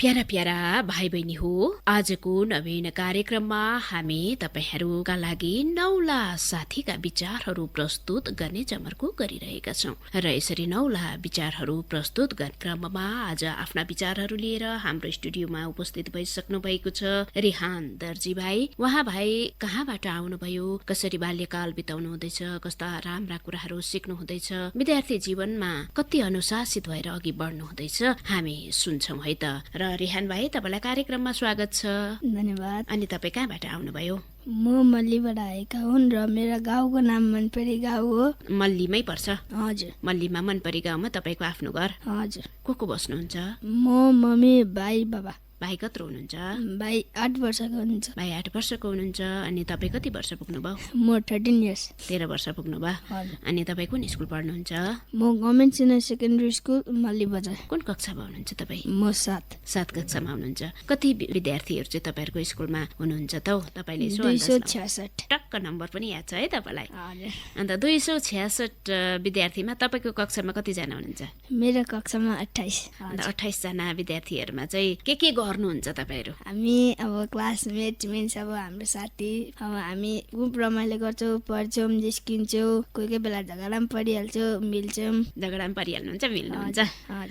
Para para भाइ बहिनी हो, आजको नवीन कार्यक्रममा हामी तपाईहरूका लागि नौला साथीका विचारहरू प्रस्तुत गर्ने जमर्को गरिरहेका छौं र यसरी नौला विचारहरू प्रस्तुत गर्ने क्रममा आज आफ्ना विचारहरू लिएर हाम्रो स्टुडियोमा उपस्थित भइसक्नु भएको छ रिहान दर्जी भाइ। उहाँ भाइ कहाँबाट आउनुभयो, कसरी बाल्यकाल बिताउनु हुँदैछ, कस्ता राम्रा कुराहरू सिक्नु हुँदैछ, विद्यार्थी जीवनमा कति अनुशासित भएर अघि बढ्नु हुँदैछ, हामी सुन्छौं है त। र रिहान भाइ, तपाईलाई कार्यक्रममा स्वागत छ। धन्यवाद। अनि तपाई कहाँबाट आउनुभयो? म मल्लीबाट आएका हुन् र मेरो गाउँको नाम मनपरी गाउँ हो। मल्लीमै पर्छ? हजुर। मल्लीमा मनपरी गाउँमा तपाईको आफ्नो घर? हजुर। को बस्नुहुन्छ? म, मम्मी, भाइ, बाबा। भाइ कत्रो हुनुहुन्छ? भाइ 8 वर्षको हुनुहुन्छ। भाइ 8 वर्षको हुनुहुन्छ। अनि तपाई कति वर्ष पुग्नुभयो? म 13 इयर्स। 13 वर्ष पुग्नुभयो। हजुर। अनि तपाई कुन स्कुल पढ्नुहुन्छ? म government senior secondary school Malli Bazar. कुन कक्षामा हुनुहुन्छ तपाई? म 7 कक्षामा हुनुहुन्छ। कति विद्यार्थीहरू चाहिँ तपाईहरुको स्कुलमा हुनुहुन्छ त? तपाईले 266 टक्क नम्बर पनि याद छ है तपाईलाई? हजुर। अन्त 266 विद्यार्थीमा तपाईको कक्षामा कति जना हुनुहुन्छ? मेरो कक्षामा 28। अन्त 28 जना विद्यार्थीहरुमा चाहिँ के गर्नुहुन्छ तपाईहरु? हामी अब क्लासमेट मिन्स अब हाम्रो साथी, अब हामी खुब रमाइलो गर्छौँ, पढ्छौँ, जिस्किन्छौँ, कोही बेला झगडा पनि परिहाल्छौँ, मिल्छौँ। झगडा पनि परिहाल्नुहुन्छ, मिल्नुहुन्छ?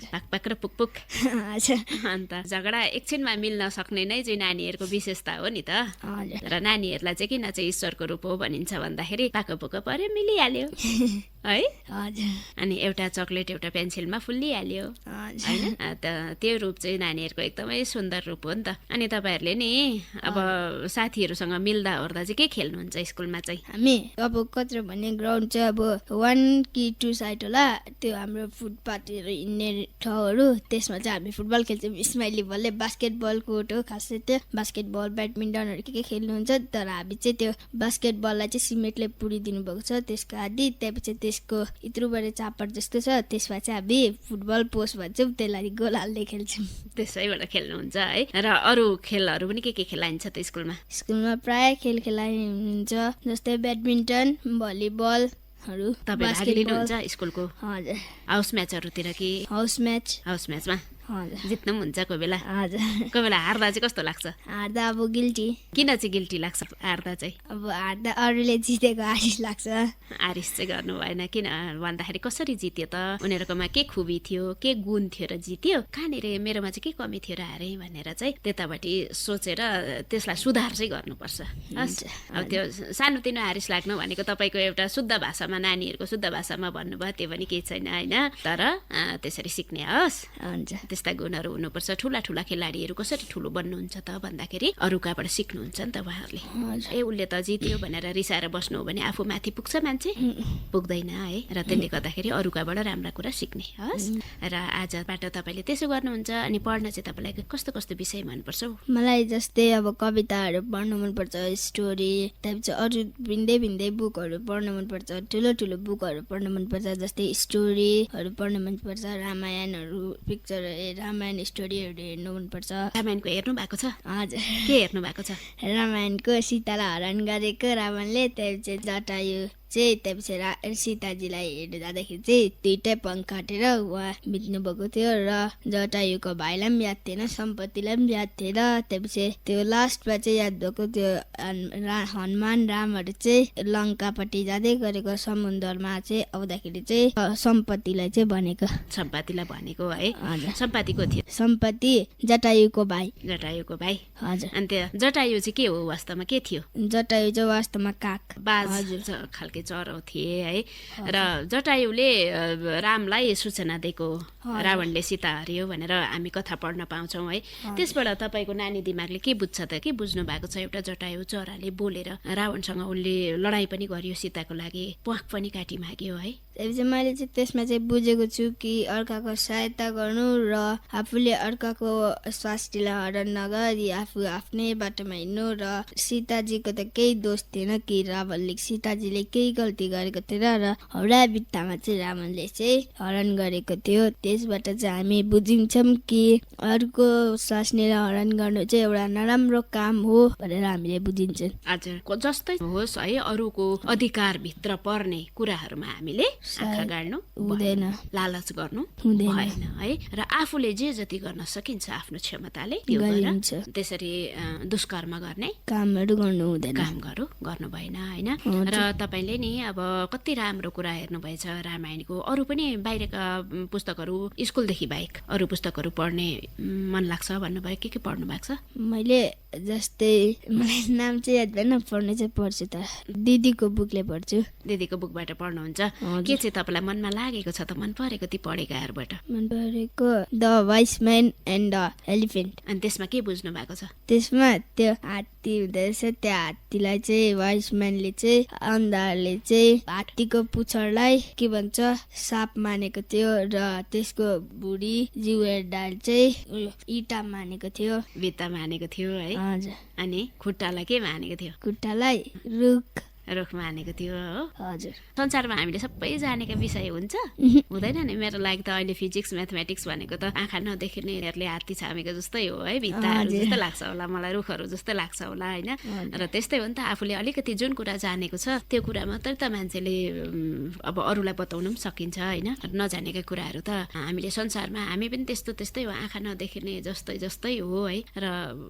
पाक पाक र पुक पुक। अन्त झगडा एकछिनमा मिल्न सक्ने नै चाहिँ नानीहरूको विशेषता हो नि त। र नानीहरूलाई चाहिँ किन चाहिँ ईश्वरको रूप हो भनिन्छ भन्दाखेरि पाको पुको पर्यो, मिलिहाल्यो है। अनि एउटा चकलेट एउटा पेन्सिलमा फुल्लिहाल्यो हैन? त्यो रूप चाहिँ नानीहरूको एकदमै सुन्दर रूप हो नि त। अनि तपाईहरुले नि अब साथीहरुसँग मिल्दा ओर्दा चाहिँ के खेल्नुहुन्छ स्कुलमा चाहिँ? हामी अब कत्रो भन्ने ग्राउन्ड चाहिँ अब 1 कि 2 साइड होला, त्यो हाम्रो फुटपाथहरू हिँड्ने ठाउँहरू, त्यसमा चाहिँ हामी फुटबल खेल्छौँ। स्माइली बलले बास्केटबल कोर्ट हो खासै, त्यो बास्केटबल ब्याडमिन्टनहरू के खेल्नुहुन्छ। तर हामी चाहिँ त्यो बास्केटबललाई चाहिँ सिमेन्टले पुरिदिनु भएको छ, त्यसको आदि त्यसपछि त्यसको इत्रुबाट चापर जस्तो छ, त्यसमा चाहिँ हामी फुटबल पोस्ट भन्छौँ, त्यसलाई गोल हाल्दै खेल्छौँ। त्यसैबाट खेल्नुहुन्छ है। र अरू खेलहरू पनि के खेलाइन्छ त स्कुलमा? स्कुलमा प्राय खेल खेलाइन्छ, जस्तै ब्याडमिन्टन, भलिबलहरू। तपाईँ भाग लिनुहुन्छ स्कुलको? हजुर। हाउस म्याचहरूतिर कि? हाउस म्याचमा जित्नु पनि हुन्छ कोही बेला? हजुर। कोही बेला हार्दा चाहिँ कस्तो लाग्छ? हार्दा अब गिल्टी। किन चाहिँ गिल्टी लाग्छ हार्दा चाहिँ? अब हार्दा अरूले जितेको आरिस लाग्छ। आरिस चाहिँ गर्नु भएन, किन भन्दाखेरि कसरी जित्यो त? उनीहरूकोमा के खुबी थियो, के गुण थियो र जित्यो? कहाँनिर मेरोमा चाहिँ के कमी थियो र हारे भनेर चाहिँ त्यतापट्टि सोचेर त्यसलाई सुधार चाहिँ गर्नुपर्छ। अब त्यो सानोतिनो हारिस लाग्नु भनेको तपाईँको एउटा शुद्ध भाषामा, नानीहरूको शुद्ध भाषामा भन्नुभयो, त्यो पनि केही छैन होइन। तर त्यसरी सिक्ने होस्, त्यस्ता गुणहरू हुनुपर्छ। ठुला ठुला खेलाडीहरू कसरी ठुलो बन्नुहुन्छ त भन्दाखेरि अरूकाबाट सिक्नुहुन्छ नि त उहाँहरूले। ए उसले त जित्यो भनेर रिसाएर बस्नु हो भने आफू माथि पुग्छ मान्छे? पुग्दैन है। र त्यसले गर्दाखेरि अरूकाबाट राम्रा कुरा सिक्ने होस्। र आजबाट तपाईँले त्यसो गर्नुहुन्छ। अनि पढ्न चाहिँ तपाईँलाई कस्तो कस्तो विषय मनपर्छ? मलाई जस्तै अब कविताहरू पढ्नु मनपर्छ, स्टोरी, त्यसपछि अरू भिन्दै भिन्दै बुकहरू पढ्नु मनपर्छ, ठुलो ठुलो बुकहरू पढ्नु मनपर्छ, जस्तै स्टोरीहरू पढ्नु मनपर्छ, रामायणहरू, पिक्चर, रामायण स्टोरीहरू हेर्नु मनपर्छ। रामायणको हेर्नु भएको छ? हजुर। के हेर्नु भएको छ? रामायणको सीतालाई हरण गरेको रावणले, त्यसपछि जटायु चाहिँ त्यसपछि सीताजीलाई हेर्नु जाँदाखेरि चाहिँ 2टा पङ्ख काटेर उहाँ बित्नु भएको थियो र जटायुको भाइलाई पनि याद थिएन, सम्पत्तिलाई पनि याद थिएन। त्यसपछि त्यो लास्टमा चाहिँ याद भएको त्यो हनुमान रामहरू चाहिँ लङ्कापट्टि जाँदै गरेको समुद्रमा चाहिँ आउँदाखेरि चाहिँ सम्पत्तिलाई चाहिँ भनेको। सम्पत्तिलाई भनेको है? सम्पत्तिको थियो? सम्पत्ति जटायुको भाइ। जटायुको भाइ। हजुर। अनि त्यो जटायु चाहिँ के हो वास्तवमा? के थियो? जटायु चाहिँ वास्तवमा काग, बाज खालके चरो थिए है। र जटायुले रामलाई सूचना दिएको, रावणले सीता हरियो भनेर हामी कथा पढ्न पाउँछौँ है। त्यसबाट तपाईँको नानी दिमागले के बुझ्छ त? के बुझ्नु भएको छ? एउटा जटायु चराले बोलेर रावणसँग उनले लडाइँ पनि गर्यो, सीताको लागि प्वाख पनि काटी माग्यो है। त्यसपछि मैले चाहिँ त्यसमा चाहिँ बुझेको छु कि अर्काको सहायता गर्नु र आफूले अर्काको स्वास्थ्यलाई हरण नगरी आफू आफ्नै बाटोमा हिँड्नु। र सीताजीको त केही दोष थिएन कि रावणले सीताजीले केही गल्ती गरेको थिएन र हौडा बित्तामा चाहिँ रावणले चाहिँ हरण गरेको थियो। त्यसबाट चाहिँ हामी बुझिन्छौँ कि अर्को स्वास्नीलाई हरण गर्नु चाहिँ एउटा नराम्रो काम हो भनेर हामीले बुझिन्छौँ। हजुर। जस्तै होस् है, अरूको अधिकारभित्र पर्ने कुराहरूमा हामीले आँखा गाड्नु हुँदैन, लालच गर्नु हुँदैन। भएन है। र आफूले जे जति गर्न सकिन्छ आफ्नो क्षमताले त्यो गरिन्छ। गरेर त्यसरी दुष्कर्म गर्ने कामहरू गर्नु हुँदैन। कामहरू गर्नु भएन होइन। र तपाईँले नि अब कति राम्रो कुरा हेर्नुभएछ रामायणको। अरू पनि बाहिरका पुस्तकहरू स्कुलदेखि बाहेक अरू पुस्तकहरू पढ्ने मन लाग्छ भन्नुभयो, के पढ्नु भएको छ? मैले जस्तै मलाई नाम चाहिँ याद भएन, पढ्नु चाहिँ पढ्छु त। दिदीको बुकले पढ्छु। दिदीको बुकबाट पढ्नुहुन्छ। के चाहिँ तपाईँलाई मनमा लागेको छ त, मन परेको ती पढेकाहरूबाट? मन परेको the wise man and the elephant. अनि त्यसमा के बुझ्नु भएको छ? त्यसमा त्यो हात्ती हुँदोरहेछ, त्यो हात्तीलाई चाहिँ वाइस म्यानले चाहिँ अन्धारले चाहिँ हात्तीको पुच्छरलाई के भन्छ साप मानेको थियो र त्यसको भुँडी जिउडाल चाहिँ इँटा मानेको थियो, भित्ता मानेको थियो है। हजुर। अनि खुट्टालाई के मानेको थियो? खुट्टालाई रुख मानेको थियो हो। हजुर। संसारमा हामीले सबै जानेका विषय हुन्छ हुँदैन नि। मेरो लागि त अहिले फिजिक्स म्याथमेटिक्स भनेको त आँखा नदेख्नेहरूले हात्ती छामेको जस्तै हो है, भित्ताहरू जस्तै लाग्छ होला मलाई, रुखहरू जस्तै लाग्छ होला होइन। र त्यस्तै हो नि त, आफूले अलिकति जुन कुरा जानेको छ त्यो कुरा मात्रै त मान्छेले अब अरूलाई बताउनु पनि सकिन्छ होइन। नजानेका कुराहरू त हामीले संसारमा हामी पनि त्यस्तै हो, आँखा नदेख्ने जस्तै हो है। र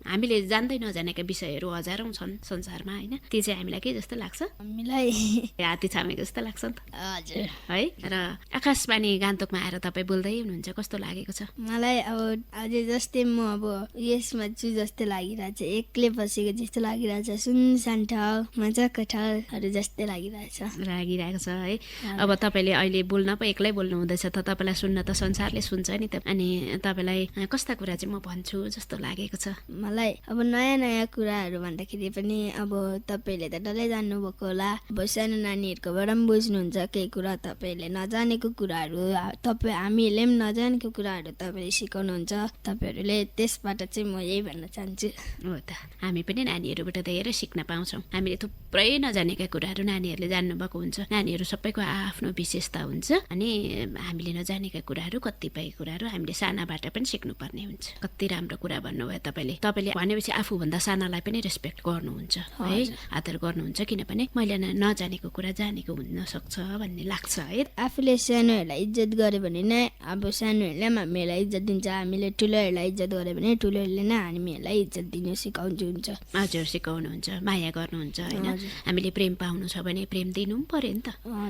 हामीले जान्दै नजानेका विषयहरू हजारौँ छन् संसारमा होइन। ती चाहिँ हामीलाई के जस्तो लाग्छ? हामीलाई हात्ती छामेको जस्तो लाग्छ नि त हजुर है। र आकाशवाणी गान्तोकमा आएर तपाईँ बोल्दै हुनुहुन्छ, कस्तो लागेको छ? मलाई अब अझै जस्तै म अब यसमा छु जस्तो लागिरहेछ, एक्लै बसेको जस्तो लागिरहेछ, सुनसान ठाउँ मजाको ठाउँहरू जस्तै लागिरहेको छ है। अब तपाईँले अहिले बोल्न पो एक्लै बोल्नु हुँदैछ त, तपाईँलाई सुन्न त संसारले सुन्छ नि त। अनि तपाईँलाई कस्ता कुरा चाहिँ म भन्छु जस्तो लागेको छ? मलाई अब नयाँ कुराहरू भन्दाखेरि पनि अब तपाईँले त डल्लै जान्नुभएको होला, अब सानो नानीहरूकोबाट पनि बुझ्नुहुन्छ केही कुरा, तपाईँहरूले नजानेको कुराहरू हामीहरूले पनि नजानेको कुराहरू तपाईँले सिकाउनुहुन्छ। तपाईँहरूले त्यसबाट चाहिँ म यही भन्न चाहन्छु। हो त, हामी पनि नानीहरूबाट धेरै सिक्न पाउँछौँ। हामीले थुप्रै नजानेका कुराहरू नानीहरूले जान्नुभएको हुन्छ। नानीहरू सबैको आफ्नो विशेषता हुन्छ। अनि हामीले नजानेका कुराहरू कतिपय कुराहरू हामीले सानाबाट पनि सिक्नुपर्ने हुन्छ। कति राम्रो कुरा भन्नुभयो तपाईँले भनेपछि आफूभन्दा सानालाई पनि रेस्पेक्ट गर्नुहुन्छ है, आदर गर्नुहुन्छ। किनभने मैले नजानेको कुरा जानेको हुन सक्छ भन्ने लाग्छ है। आफूले सानोहरूलाई इज्जत गर्यो भने नै अब सानोहरूले पनि हामीलाई इज्जत दिन्छ, हामीले ठुलोहरूलाई इज्जत गर्यो भने ठुलोहरूले नै हामीहरूलाई इज्जत दिनु सिकाउँछ। हजुर, सिकाउनुहुन्छ, माया गर्नुहुन्छ होइन। हामीले प्रेम पाउनु छ भने प्रेम दिनु पनि पर्यो नि त।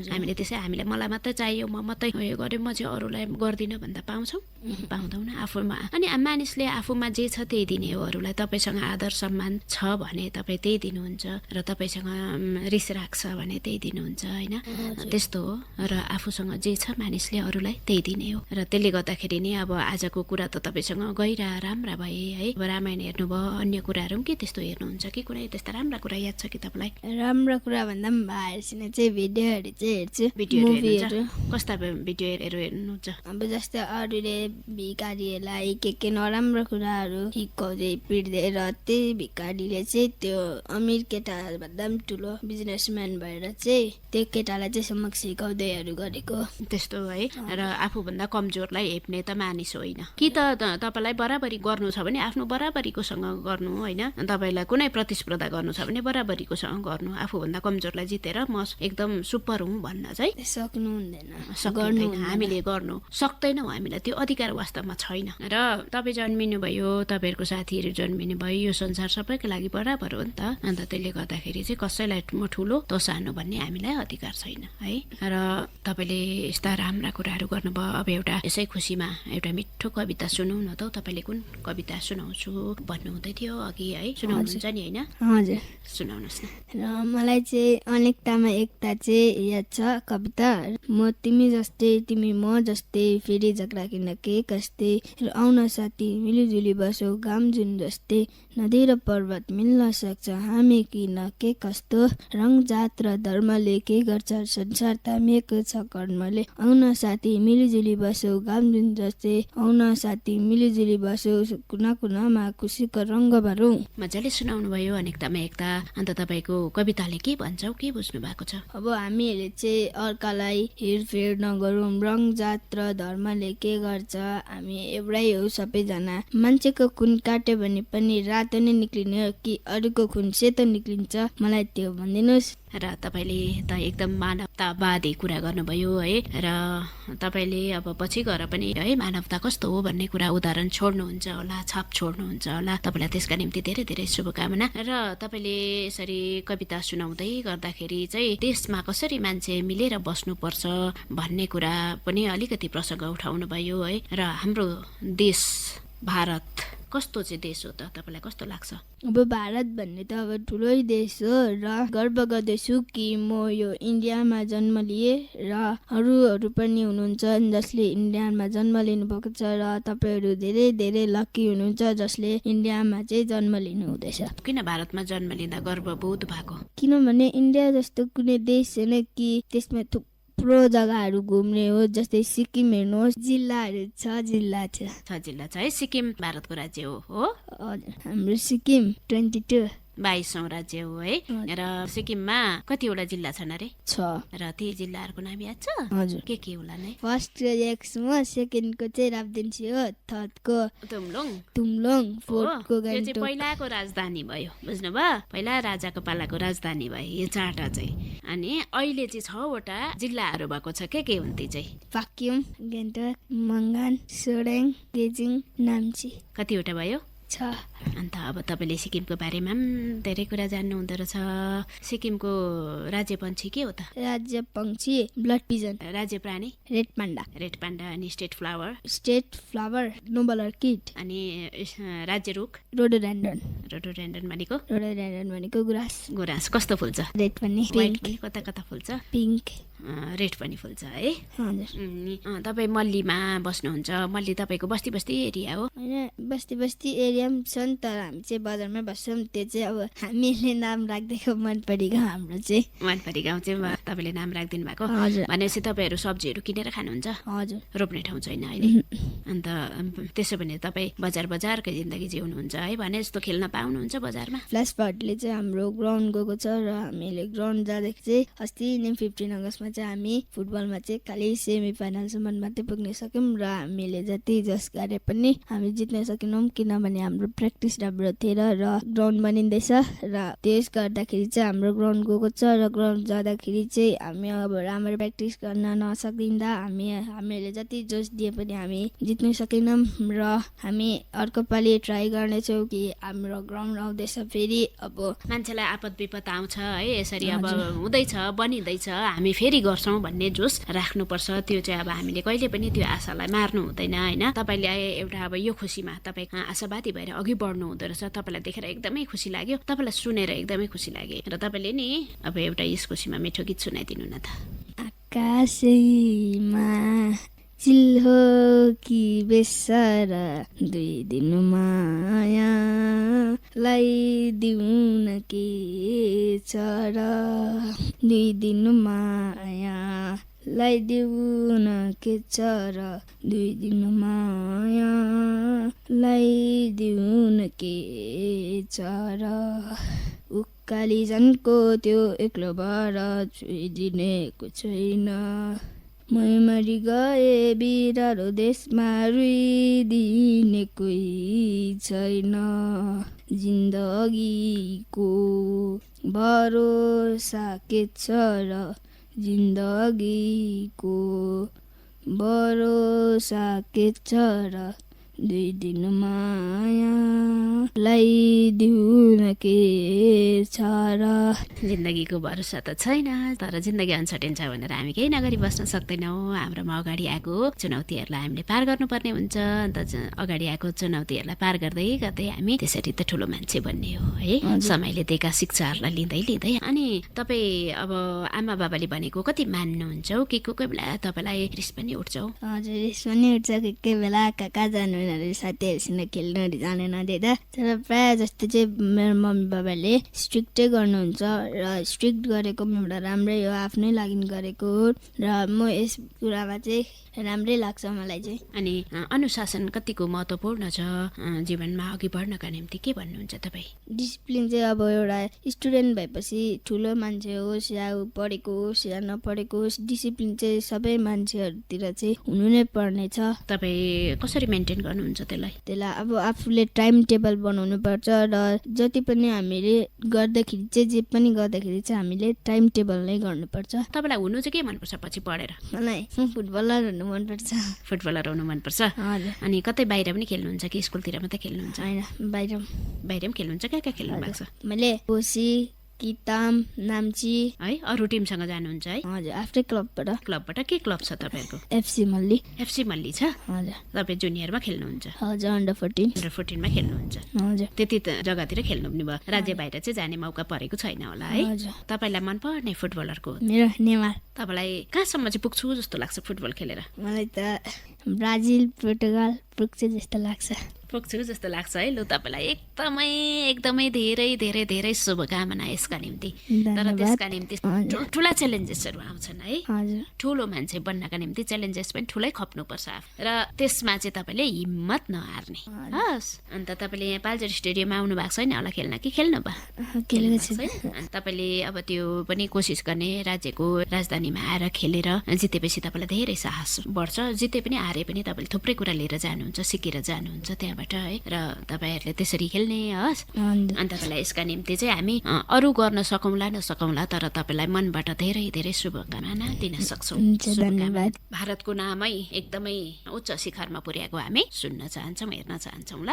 हामीले त्यसै हामीलाई मलाई मात्रै चाहियो, म मात्रै उयो गरेँ, म चाहिँ अरूलाई गर्दिनँ भन्दा पाउँछौँ? पाउँदैन आफूमा। अनि मानिसले आफूमा जे छ त्यही दिने हो अरूलाई। तपाईँसँग आदर सम्मान छ भने तपाईँ त्यही दिनुहुन्छ, र तपाईँसँग रिस राख्छ भने त्यही दिनुहुन्छ होइन। त्यस्तो हो। र आफूसँग जे छ मानिसले अरूलाई त्यही दिने हो। र त्यसले गर्दाखेरि नि अब आजको कुरा त तपाईँसँग गहिरा राम्रा भए है। अब रामायण हेर्नुभयो, अन्य कुराहरू पनि के त्यस्तो हेर्नुहुन्छ कि कुनै त्यस्ता राम्रा कुरा याद छ कि तपाईँलाई? राम्रो कुरा भन्दा पनि भाइहरूसँग चाहिँ भिडियोहरू चाहिँ हेर्छु। भिडियोहरू कस्ता भिडियोहरू हेर्नुहुन्छ? अब जस्तै अरूले भिखारीहरूलाई के नराम्रो कुराहरू हिर्काउँदै पिट्दै, र त्यही भिखारीले चाहिँ त्यो अमिर केटाभन्दा पनि ठुलो बिजनेसम्यान भएर चाहिँ त्यो केटालाई चाहिँ समक्ष सिकाउँदैहरू गरेको त्यस्तो है। र आफूभन्दा कमजोरलाई हेप्ने त मानिस होइन कि त तपाईँलाई बराबरी गर्नु छ भने आफ्नो बराबरीकोसँग गर्नु होइन। तपाईँलाई कुनै प्रतिस्पर्धा गर्नु छ भने बराबरीकोसँग गर्नु। आफूभन्दा कमजोरलाई जितेर म एकदम सुपर हुँ भन्न चाहिँ सक्नु हुँदैन, हामीले गर्नु सक्दैनौँ, हामीलाई त्यो अधिकार वास्तवमा छैन। र तपाईँ जन्मिनु भयो, तपाईँहरूको साथीहरू जन्मिनु भयो, यो संसार सबैको लागि बराबर हो नि त। अन्त त्यसले गर्दाखेरि चाहिँ कसैलाई म ठुलो त सानो भन्ने हामीलाई अधिकार छैन है। र तपाईँले यस्ता राम्रा कुराहरू गर्नुभयो। अब एउटा यसै खुसीमा एउटा मिठो कविता सुनौ न त। तपाईँले कुन कविता सुनाउँछु भन्नुहुँदै थियो अघि है, सुनाउनुहुन्छ नि होइन? हजुर, सुनाउनुहोस् न। र मलाई चाहिँ अनेकतामा एकता चाहिँ याद छ कविता। म तिमी जस्तै, तिमी म जस्तै, फेरि झगडा किन के कस्तै, र आउन साथी मिलिजुली बसौ, घाम जुन जस्तै, नदी र पर्वत मिल्न सक्छ, हामी किन के कस्तो, रङ जात र धर्मले के गर्छ, संसार तामिएको छ कर्मले, आउन साथी मिलिजुली बसौ, घाम जुन जस्तै, आउन साथी मिलिजुली बसौ, कुना कुनामा खुसीको रङ्ग भरौँ। मजाले सुनाउनु भयो अनेकतामा एकता। अन्त तपाईँको कविताले के भन्छ, के बुझ्नु भएको छ? अब हामीहरूले चाहिँ अर्कालाई हेरफेर नगरौँ, रङ जात र धर्मले के गर्छ, हामी एउटै हो सबैजना। मान्छेको खुन काट्यो भने पनि रातो नै निक्लिने हो कि अरूको खुन सेतो निक्लिन्छ? मलाई त्यो भनिदिनुहोस्। र तपाईँले त एकदम मानवतावादी कुरा गर्नुभयो है र तपाईँले अब पछि गएर पनि है मानवता कस्तो हो भन्ने कुरा उदाहरण छोड्नुहुन्छ होला, छाप छोड्नुहुन्छ होला। तपाईँलाई त्यसका निम्ति धेरै धेरै शुभकामना। र तपाईँले यसरी कविता सुनाउँदै गर्दाखेरि चाहिँ देशमा कसरी मान्छे मिलेर बस्नुपर्छ भन्ने कुरा पनि अलिकति प्रसङ्ग उठाउनु भयो है। र हाम्रो देश भारत कस्तो चाहिँ देश हो त, तपाईँलाई कस्तो लाग्छ? अब भारत भन्ने त अब ठुलै देश हो र गर्व गर्दैछु कि म यो इन्डियामा जन्म लिएँ र अरूहरू पनि हुनुहुन्छ जसले इन्डियामा जन्म लिनुभएको छ र तपाईँहरू धेरै धेरै लकी हुनुहुन्छ जसले इन्डियामा चाहिँ जन्म लिनु हुँदैछ। किन भारतमा जन्म लिँदा गर्वबोध भएको? किनभने इन्डिया जस्तो कुनै देश छैन कि त्यसमा थुप्रो जग्गाहरू घुम्ने हो। जस्तै सिक्किम हेर्नुहोस्, जिल्लाहरू 6 जिल्ला छ। 6 जिल्ला छ है। सिक्किम भारतको राज्य हो? हजुर, हाम्रो सिक्किम 22 22औं राज्य हो है। र सिक्किममा कतिवटा जिल्ला छन् अरे? 6। र ती जिल्लाहरूको नाम याद छ? हजुर। के होला नै? फर्स्ट एक्समो, सेकेन्डको चाहिँ राजधानी हो, थर्डको तुमलुङ, फोर्थको त्यो चाहिँ गान्तोक। पहिलाको राजधानी भयो, बुझ्नुभयो? पहिला राजाको पालाको राजधानी भयो यो 4टा चाहिँ। अनि अहिले चाहिँ 6वटा जिल्लाहरू भएको छ। के हुन् ती चाहिँ? पाक्योङ, गान्तोक, मङ्गान, सोरेङ, गेजिङ, नाम्ची। कतिवटा भयो? 6। अन्त अब तपाईँले सिक्किमको बारेमा पनि धेरै कुरा जान्नु हुँदो रहेछ। सिक्किमको राज्य पक्षी के हो त? राज्य पक्षी ब्लड पिजन। राज्य प्राणी? Red panda. अनि स्टेट फ्लावर नोबल अर्किड। अनि राज्य रुख? रोडोडेन्ड्रन भनेको गुराँस। कस्तो फुल्छ? रेड पनि, व्हाइट पनि, कता फुल्छ? पिङ्क, रेड पनि फुल्छ है। हजुर। तपाईँ मल्लीमा बस्नुहुन्छ। मल्ली तपाईँको बस्ती एरिया हो? होइन, बस्ती एरिया पनि छन्, तर हामी चाहिँ बजारमै बस्छौँ। त्यो चाहिँ अब हामीले नाम राखिदिएको मनपरी गाउँ हाम्रो चाहिँ। मनपरी गाउँ चाहिँ तपाईँले नाम राखिदिनु भएको? हजुर। भनेपछि तपाईँहरू सब्जीहरू किनेर खानुहुन्छ? हजुर। रोप्ने ठाउँ छैन अहिले? अन्त त्यसो भने तपाईँ बजारकै जिन्दगी जिउनुहुन्छ है। भने जस्तो खेल्न पाउनुहुन्छ बजारमा? फ्ल्यास पार्टीले चाहिँ हाम्रो ग्राउन्ड गएको छ र हामीले ग्राउन्ड जाँदाखेरि चाहिँ अस्ति नै 15 अगस्तमा चाहिँ हामी फुटबलमा चाहिँ खालि सेमी फाइनलसम्म मात्रै पुग्न सक्यौँ र हामीले जति जस गरे पनि हामी जित्न सकेनौँ, किनभने हाम्रो प्र्याक्टिस राम्रो थिएन र ग्राउन्ड बनिँदैछ। र त्यस गर्दाखेरि चाहिँ हाम्रो ग्राउन्ड गएको छ र ग्राउन्ड जाँदाखेरि चाहिँ हामी अब राम्रो प्र्याक्टिस गर्न नसकिँदा हामीले जति जोस दिए पनि हामी जित्न सकेनौँ र हामी अर्को पालि ट्राई गर्नेछौँ कि हाम्रो ग्राउन्ड आउँदैछ फेरि। अब मान्छेलाई आपद विपद आउँछ है, यसरी अब हुँदैछ, बनिँदैछ, हामी फेरि गर्छौँ भन्ने जोस राख्नुपर्छ। त्यो चाहिँ अब हामीले कहिले पनि त्यो आशालाई मार्नु हुँदैन होइन। तपाईँले एउटा अब यो खुसीमा तपाईँ आशावादी भएर अघि बढ्नु हुँदो रहेछ। तपाईँलाई देखेर एकदमै खुसी लाग्यो, तपाईँलाई सुनेर एकदमै खुसी लाग्यो। र तपाईँले नि अब एउटा यस खुसीमा मिठो गीत सुनाइदिनु न त। आकाशैमा चिल हो कि बेसर, 2 दिन मायालाई दिउन के छ र, 2 दिन मायालाई दिउन के छ र, 2 दिन मायालाई दिउन के छ र, उकाली जनको त्यो एक्लो भएर छुइदिनेको छैन, मै मरि गए बिरालो देशमा रुइदिने कोही छैन, जिन्दगीको भरोसा के छ र, जिन्दगीको भरोसा के छ र, 2 दिन मायालाई दिउन के छ र। जिन्दगीको भरोसा त छैन, तर जिन्दगी अनसर्टेन छ भनेर हामी केही नगरी बस्न सक्दैनौँ। हाम्रोमा अगाडि आएको चुनौतीहरूलाई हामीले पार गर्नुपर्ने हुन्छ। अन्त अगाडि आएको चुनौतीहरूलाई पार गर्दै गर्दै हामी त्यसरी त ठुलो मान्छे बन्ने हो है, समयले दिएका शिक्षाहरूलाई लिँदै। अनि तपाईँ अब आमा बाबाले भनेको कति मान्नुहुन्छ हो कि कोही बेला तपाईँलाई रिस पनि उठ्छ? हजुर, रिस पनि उठ्छ। कोही बेला कहाँ जानु साथीहरूसँग खेल्नु जानु नदिँदा। तर प्रायः जस्तो चाहिँ मेरो मम्मी बाबाले स्ट्रिक्टै गर्नुहुन्छ र स्ट्रिक्ट गरेको एउटा राम्रै हो, आफ्नै लागि गरेको हो र म यस कुरामा चाहिँ राम्रै लाग्छ मलाई चाहिँ। अनि अनुशासन कतिको महत्त्वपूर्ण छ जीवनमा अघि बढ्नका निम्ति, के भन्नुहुन्छ तपाईँ? डिसिप्लिन चाहिँ अब एउटा स्टुडेन्ट भएपछि ठुलो मान्छे होस् या पढेको होस् या नपढेको होस्, डिसिप्लिन चाहिँ सबै मान्छेहरूतिर चाहिँ हुनु नै पर्ने छ। तपाईँ कसरी मेन्टेन गर्नुहुन्छ त्यसलाई? अब आफूले टाइम टेबल बनाउनुपर्छ र जति पनि हामीले गर्दाखेरि चाहिँ जे पनि गर्दाखेरि चाहिँ हामीले टाइम टेबल नै गर्नुपर्छ। तपाईँलाई हुनु चाहिँ के मनपर्छ पछि पढेर? मलाई फुटबलर हुनु मनपर्छ। फुटबलर हुनु मनपर्छ? हजुर। अनि कतै बाहिर पनि खेल्नुहुन्छ कि स्कुलतिर मात्रै खेल्नुहुन्छ? होइन, बाहिर पनि खेल्नुहुन्छ? कहाँ कहाँ खेल्नु भएको छ? मैले कोशी, किताम, नाम्ची है। अरू टिमसँग जानुहुन्छ है? हजुर, आफ्नै क्लबबाट के क्लब छ तपाईँहरूको? एफसी मल्ली। एफसी मल्ली छ? हजुर। तपाईँ जुनियरमा खेल्नुहुन्छ? हजुर, अन्डर 14 मा खेल्नुहुन्छ? हजुर। त्यति जग्गातिर खेल्नु पनि भयो, राज्य बाहिर चाहिँ जाने मौका परेको छैन होला है? हजुर। तपाईँलाई मनपर्ने फुटबलरको? मेरो नेमार। तपाईँलाई कहाँसम्म चाहिँ पुग्छु जस्तो लाग्छ फुटबल खेलेर? मलाई त ब्राजिल, पोर्टुगल पुग्छ जस्तो लाग्छ। पुग्छु जस्तो लाग्छ है। लु, तपाईँलाई एकदमै एकदमै धेरै धेरै धेरै शुभकामना यसका निम्ति। तर त्यसका निम्ति ठुला च्यालेन्जेसहरू आउँछन् है। ठुलो मान्छे बन्नका निम्ति च्यालेन्जेस पनि ठुलै खप्नुपर्छ र त्यसमा चाहिँ तपाईँले हिम्मत नहार्ने। हस्, अन्त तपाईँले यहाँ पाल्जर स्टेडियममा आउनु भएको छैन होला खेल्न कि खेल्नु भयो? अनि तपाईँले अब त्यो पनि कोसिस गर्ने, राज्यको राजधानीमा आएर खेलेर जितेपछि तपाईँलाई धेरै साहस बढ्छ। जिते पनि हारे पनि तपाईँले थुप्रै कुरा लिएर जानुहुन्छ, सिकेर जानुहुन्छ त्यहाँबाट है। र तपाईँहरूले त्यसरी खेल्ने। हस्, अनि तपाईँलाई यसका निम्ति चाहिँ हामी अरू गर्न सकौँला नसकौँला, तर तपाईँलाई मनबाट धेरै धेरै शुभकामना दिन सक्छौँ। धन्यवाद। भारतको नामै एकदमै उच्च शिखरमा पुर्याएको हामी सुन्न चाहन्छौँ, हेर्न चाहन्छौँ ल।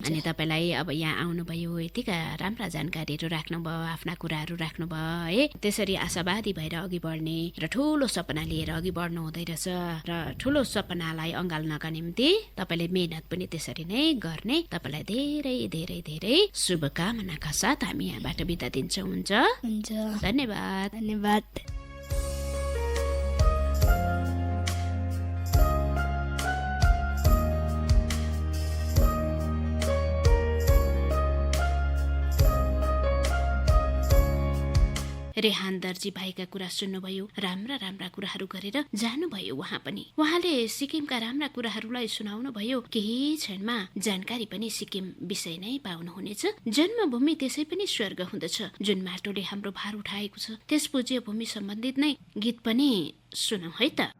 अनि तपाईँलाई अब यहाँ आउनुभयो, यतिका राम्रा जानकारीहरू राख्नुभयो, आफ्ना कुराहरू राख्नुभयो है। त्यसरी आशावादी भएर अघि बढ्ने र ठुलो सपना लिएर अघि बढ्नु हुँदै रहेछ र ठुलो सपनालाई अँगाल्नका निम्ति तपाईँले मेहनत पनि त्यसरी नै गर्ने। तपाईँलाई धेरै धेरै धेरै शुभकामनाका साथ हामी यहाँबाट बिदा दिन्छौँ। हुन्छ, धन्यवाद। धन्यवाद। रेहान दर्जी भाइका कुरा सुन्नुभयो, राम्रा राम्रा कुराहरू गरेर जानुभयो उहाँ पनि। उहाँले सिक्किमका राम्रा कुराहरूलाई सुनाउनु भयो। केही क्षणमा जानकारी पनि सिक्किम विषय नै पाउनुहुनेछ। जन्मभूमि त्यसै पनि स्वर्ग हुँदछ, जुन माटोले हाम्रो भार उठाएको छ त्यस पूज्य भूमि सम्बन्धित नै गीत पनि सुनौ है त।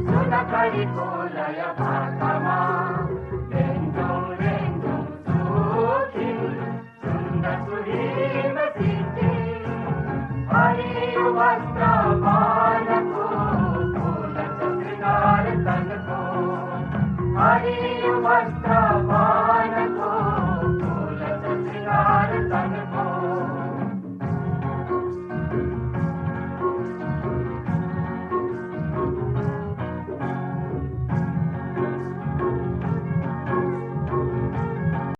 Sunakali ko laya bhatama